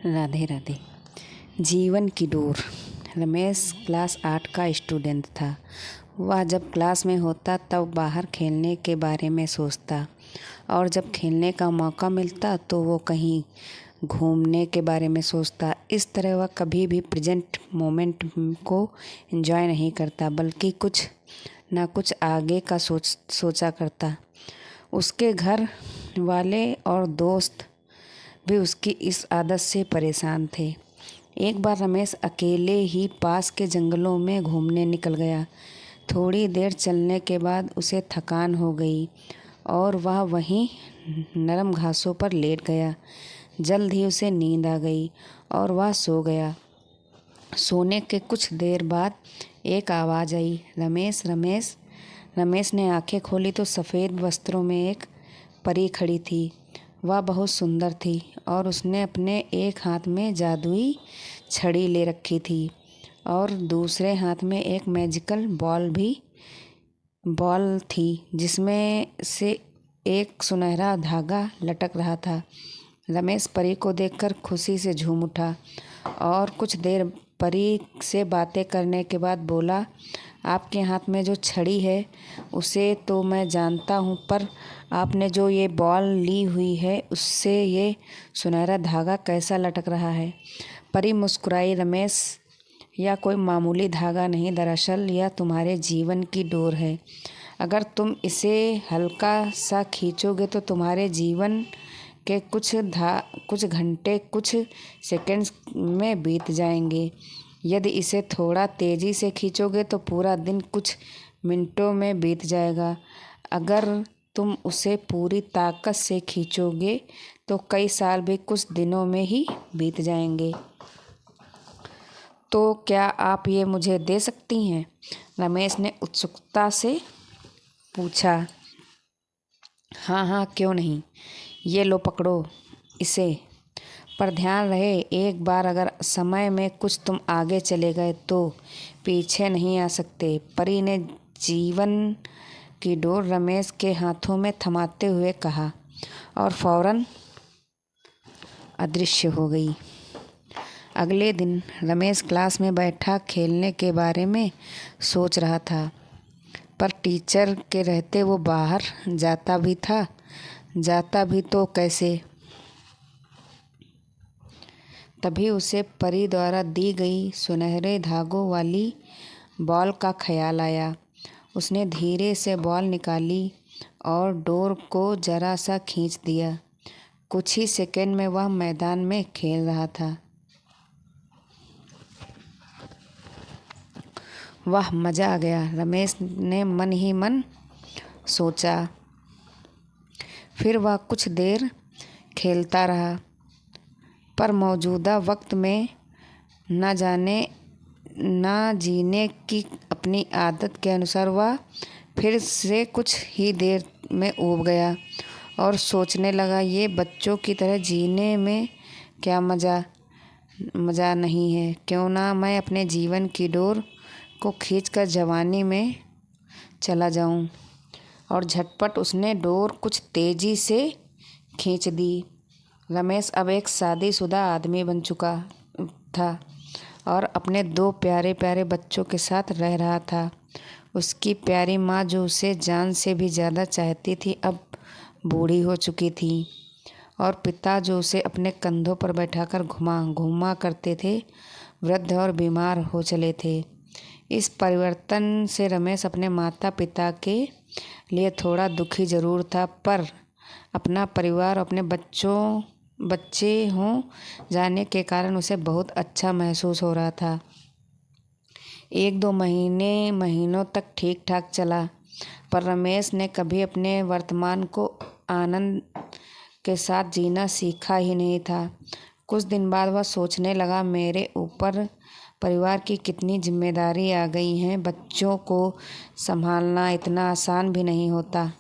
राधे राधे। जीवन की door. Ramesh class 8 का स्टूडेंट था। वह जब क्लास में होता तब बाहर खेलने के बारे में सोचता और जब खेलने का मौका मिलता तो वो कहीं घूमने के बारे में सोचता। इस तरह वह कभी भी प्रेजेंट मोमेंट को एंजॉय नहीं करता बल्कि कुछ ना कुछ आगे का सोचा करता। उसके घर वाले और दोस्त भी उसकी इस आदत से परेशान थे। एक बार रमेश अकेले ही पास के जंगलों में घूमने निकल गया। थोड़ी देर चलने के बाद उसे थकान हो गई और वह वहीं नरम घासों पर लेट गया। जल्द ही उसे नींद आ गई और वह सो गया। सोने के कुछ देर बाद एक आवाज़ आई, रमेश रमेश। रमेश ने आंखें खोली तो सफ़ेद वस्त्रों में एक परी खड़ी थी। वह बहुत सुंदर थी और उसने अपने एक हाथ में जादुई छड़ी ले रखी थी और दूसरे हाथ में एक मैजिकल बॉल थी जिसमें से एक सुनहरा धागा लटक रहा था। रमेश परी को देखकर खुशी से झूम उठा और कुछ देर परी से बातें करने के बाद बोला, आपके हाथ में जो छड़ी है उसे तो मैं जानता हूँ, पर आपने जो ये बॉल ली हुई है उससे ये सुनहरा धागा कैसा लटक रहा है? परी मुस्कुराई, रमेश, यह कोई मामूली धागा नहीं, दरअसल यह तुम्हारे जीवन की डोर है। अगर तुम इसे हल्का सा खींचोगे तो तुम्हारे जीवन के कुछ घंटे कुछ सेकंड्स में बीत जाएंगे। यदि इसे थोड़ा तेज़ी से खींचोगे तो पूरा दिन कुछ मिनटों में बीत जाएगा। अगर तुम उसे पूरी ताकत से खींचोगे तो कई साल भी कुछ दिनों में ही बीत जाएंगे। तो क्या आप ये मुझे दे सकती हैं? रमेश ने उत्सुकता से पूछा। हाँ हाँ, क्यों नहीं। ये लो, पकड़ो इसे। पर ध्यान रहे, एक बार अगर समय में कुछ तुम आगे चले गए तो पीछे नहीं आ सकते। परी ने जीवन की डोर रमेश के हाथों में थमाते हुए कहा और फौरन अदृश्य हो गई। अगले दिन रमेश क्लास में बैठा खेलने के बारे में सोच रहा था, पर टीचर के रहते वो बाहर जाता भी तो कैसे। तभी उसे परी द्वारा दी गई सुनहरे धागों वाली बॉल का ख्याल आया। उसने धीरे से बॉल निकाली और डोर को जरा सा खींच दिया। कुछ ही सेकंड में वह मैदान में खेल रहा था। वाह, मज़ा आ गया, रमेश ने मन ही मन सोचा। फिर वह कुछ देर खेलता रहा, पर मौजूदा वक्त में ना जीने की अपनी आदत के अनुसार वह फिर से कुछ ही देर में ऊब गया और सोचने लगा, ये बच्चों की तरह जीने में क्या मज़ा नहीं है। क्यों ना मैं अपने जीवन की डोर को खींचकर जवानी में चला जाऊं। और झटपट उसने डोर कुछ तेज़ी से खींच दी। रमेश अब एक शादीशुदा आदमी बन चुका था और अपने 2 प्यारे प्यारे बच्चों के साथ रह रहा था। उसकी प्यारी माँ, जो उसे जान से भी ज़्यादा चाहती थी, अब बूढ़ी हो चुकी थी और पिता, जो उसे अपने कंधों पर बैठाकर घुमा करते थे, वृद्ध और बीमार हो चले थे। इस परिवर्तन से रमेश अपने माता पिता के लिए थोड़ा दुखी ज़रूर था, पर अपना परिवार, अपने बच्चे हों जाने के कारण उसे बहुत अच्छा महसूस हो रहा था। 1-2 महीनों तक ठीक ठाक चला, पर रमेश ने कभी अपने वर्तमान को आनंद के साथ जीना सीखा ही नहीं था। कुछ दिन बाद वह सोचने लगा, मेरे ऊपर परिवार की कितनी जिम्मेदारी आ गई हैं। बच्चों को संभालना इतना आसान भी नहीं होता।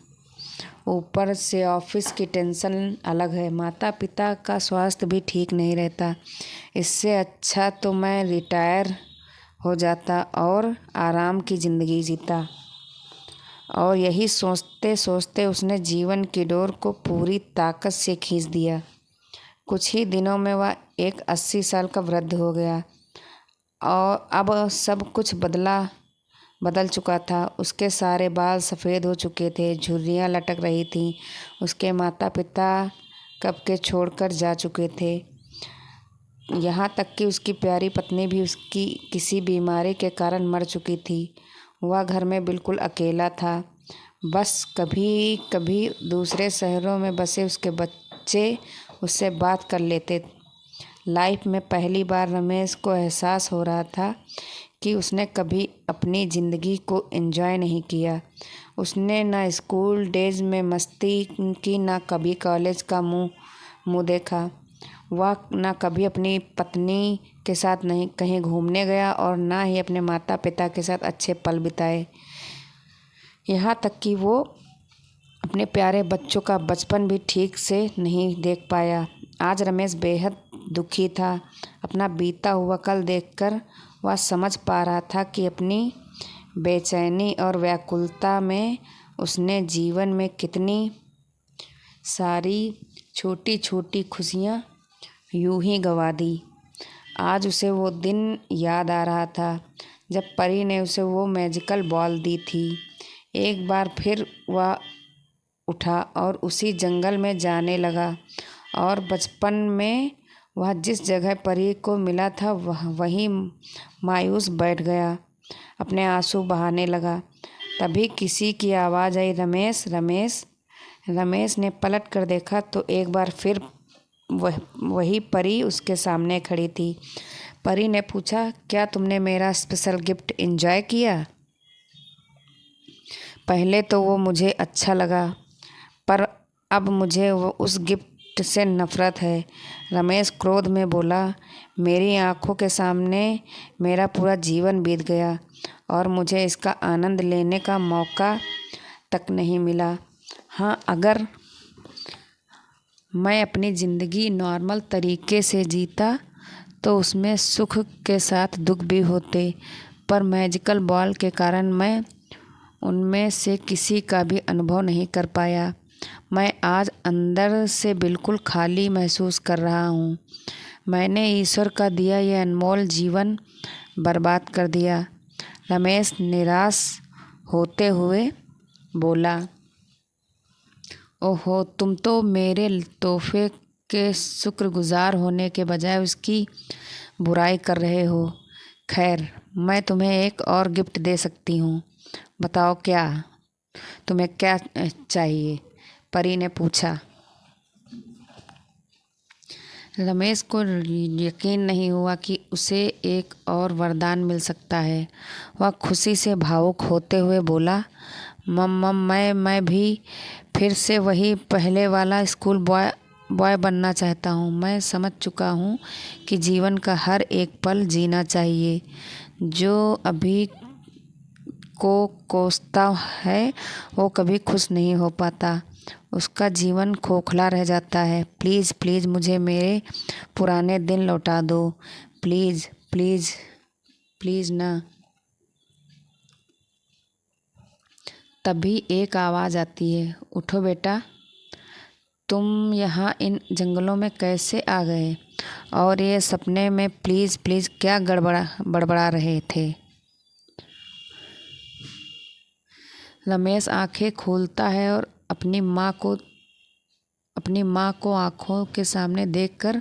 ऊपर से ऑफिस की टेंशन अलग है, माता पिता का स्वास्थ्य भी ठीक नहीं रहता। इससे अच्छा तो मैं रिटायर हो जाता और आराम की ज़िंदगी जीता। और यही सोचते सोचते उसने जीवन की डोर को पूरी ताकत से खींच दिया। कुछ ही दिनों में वह एक 80 साल का वृद्ध हो गया और अब सब कुछ बदल चुका था। उसके सारे बाल सफ़ेद हो चुके थे, झुर्रियाँ लटक रही थीं। उसके माता पिता कब के छोड़कर जा चुके थे। यहाँ तक कि उसकी प्यारी पत्नी भी उसकी किसी बीमारी के कारण मर चुकी थी। वह घर में बिल्कुल अकेला था। बस कभी कभी दूसरे शहरों में बसे उसके बच्चे उससे बात कर लेते। लाइफ में पहली बार रमेश को एहसास हो रहा था कि उसने कभी अपनी ज़िंदगी को एंजॉय नहीं किया। उसने ना स्कूल डेज में मस्ती की, ना कभी कॉलेज का मुँह देखा। वह ना कभी अपनी पत्नी के साथ नहीं कहीं घूमने गया और ना ही अपने माता पिता के साथ अच्छे पल बिताए। यहाँ तक कि वो अपने प्यारे बच्चों का बचपन भी ठीक से नहीं देख पाया। आज रमेश बेहद दुखी था। अपना बीता हुआ कल देखकर वह समझ पा रहा था कि अपनी बेचैनी और व्याकुलता में उसने जीवन में कितनी सारी छोटी छोटी खुशियाँ यूं ही गंवा दी। आज उसे वो दिन याद आ रहा था जब परी ने उसे वो मैजिकल बॉल दी थी। एक बार फिर वह उठा और उसी जंगल में जाने लगा और बचपन में वह जिस जगह परी को मिला था वहीं मायूस बैठ गया, अपने आंसू बहाने लगा। तभी किसी की आवाज़ आई, रमेश रमेश। रमेश ने पलट कर देखा तो एक बार फिर वही परी उसके सामने खड़ी थी। परी ने पूछा, क्या तुमने मेरा स्पेशल गिफ्ट एंजॉय किया? पहले तो वो मुझे अच्छा लगा, पर अब मुझे वो उस गिफ्ट से नफ़रत है। रमेश क्रोध में बोला, मेरी आंखों के सामने मेरा पूरा जीवन बीत गया और मुझे इसका आनंद लेने का मौका तक नहीं मिला। हाँ, अगर मैं अपनी ज़िंदगी नॉर्मल तरीके से जीता तो उसमें सुख के साथ दुख भी होते, पर मैजिकल बॉल के कारण मैं उनमें से किसी का भी अनुभव नहीं कर पाया। मैं आज अंदर से बिल्कुल खाली महसूस कर रहा हूँ। मैंने ईश्वर का दिया यह अनमोल जीवन बर्बाद कर दिया। रमेश निराश होते हुए बोला, ओहो, तुम तो मेरे तोहफे के शुक्रगुजार होने के बजाय उसकी बुराई कर रहे हो। खैर, मैं तुम्हें एक और गिफ्ट दे सकती हूँ। बताओ क्या तुम्हें क्या चाहिए? परी ने पूछा। रमेश को यकीन नहीं हुआ कि उसे एक और वरदान मिल सकता है। वह खुशी से भावुक होते हुए बोला, मम मैं भी फिर से वही पहले वाला स्कूल बॉय बनना चाहता हूँ। मैं समझ चुका हूँ कि जीवन का हर एक पल जीना चाहिए। जो अभी को कोसता है वो कभी खुश नहीं हो पाता, उसका जीवन खोखला रह जाता है। प्लीज़ प्लीज़ मुझे मेरे पुराने दिन लौटा दो। प्लीज़ प्लीज़ प्लीज़ ना। तभी एक आवाज़ आती है, उठो बेटा, तुम यहाँ इन जंगलों में कैसे आ गए? और ये सपने में प्लीज़ प्लीज़ क्या बड़बड़ा रहे थे? रमेश आंखें खोलता है और अपनी माँ को आंखों के सामने देखकर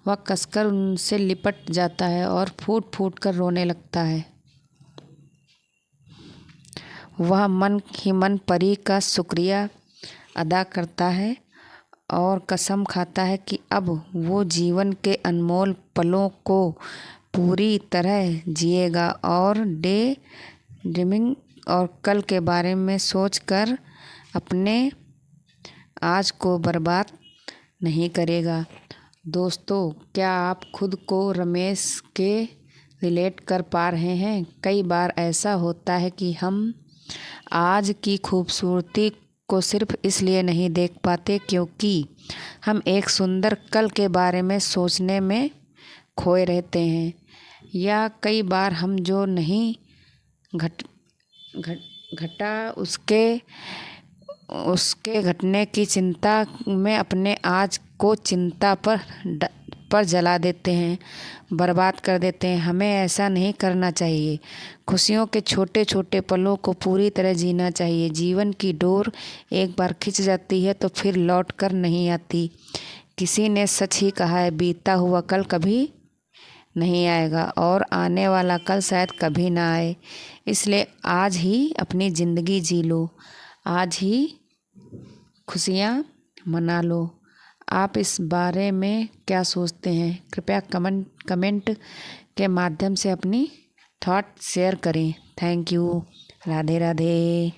वह कसकर उनसे लिपट जाता है और फूट फूट कर रोने लगता है। वह मन ही मन परी का शुक्रिया अदा करता है और कसम खाता है कि अब वो जीवन के अनमोल पलों को पूरी तरह जिएगा और डे ड्रीमिंग और कल के बारे में सोचकर अपने आज को बर्बाद नहीं करेगा। दोस्तों, क्या आप खुद को रमेश के रिलेट कर पा रहे हैं? कई बार ऐसा होता है कि हम आज की खूबसूरती को सिर्फ इसलिए नहीं देख पाते क्योंकि हम एक सुंदर कल के बारे में सोचने में खोए रहते हैं, या कई बार हम जो नहीं घटा उसके उसके घटने की चिंता में अपने आज को चिंता पर जला देते हैं, बर्बाद कर देते हैं। हमें ऐसा नहीं करना चाहिए। खुशियों के छोटे छोटे पलों को पूरी तरह जीना चाहिए। जीवन की डोर एक बार खिंच जाती है तो फिर लौट कर नहीं आती। किसी ने सच ही कहा है, बीता हुआ कल कभी नहीं आएगा और आने वाला कल शायद कभी ना आए। इसलिए आज ही अपनी ज़िंदगी जी लो, आज ही खुशियाँ मना लो। आप इस बारे में क्या सोचते हैं? कृपया कमेंट के माध्यम से अपनी थॉट शेयर करें। Thank you. राधे राधे।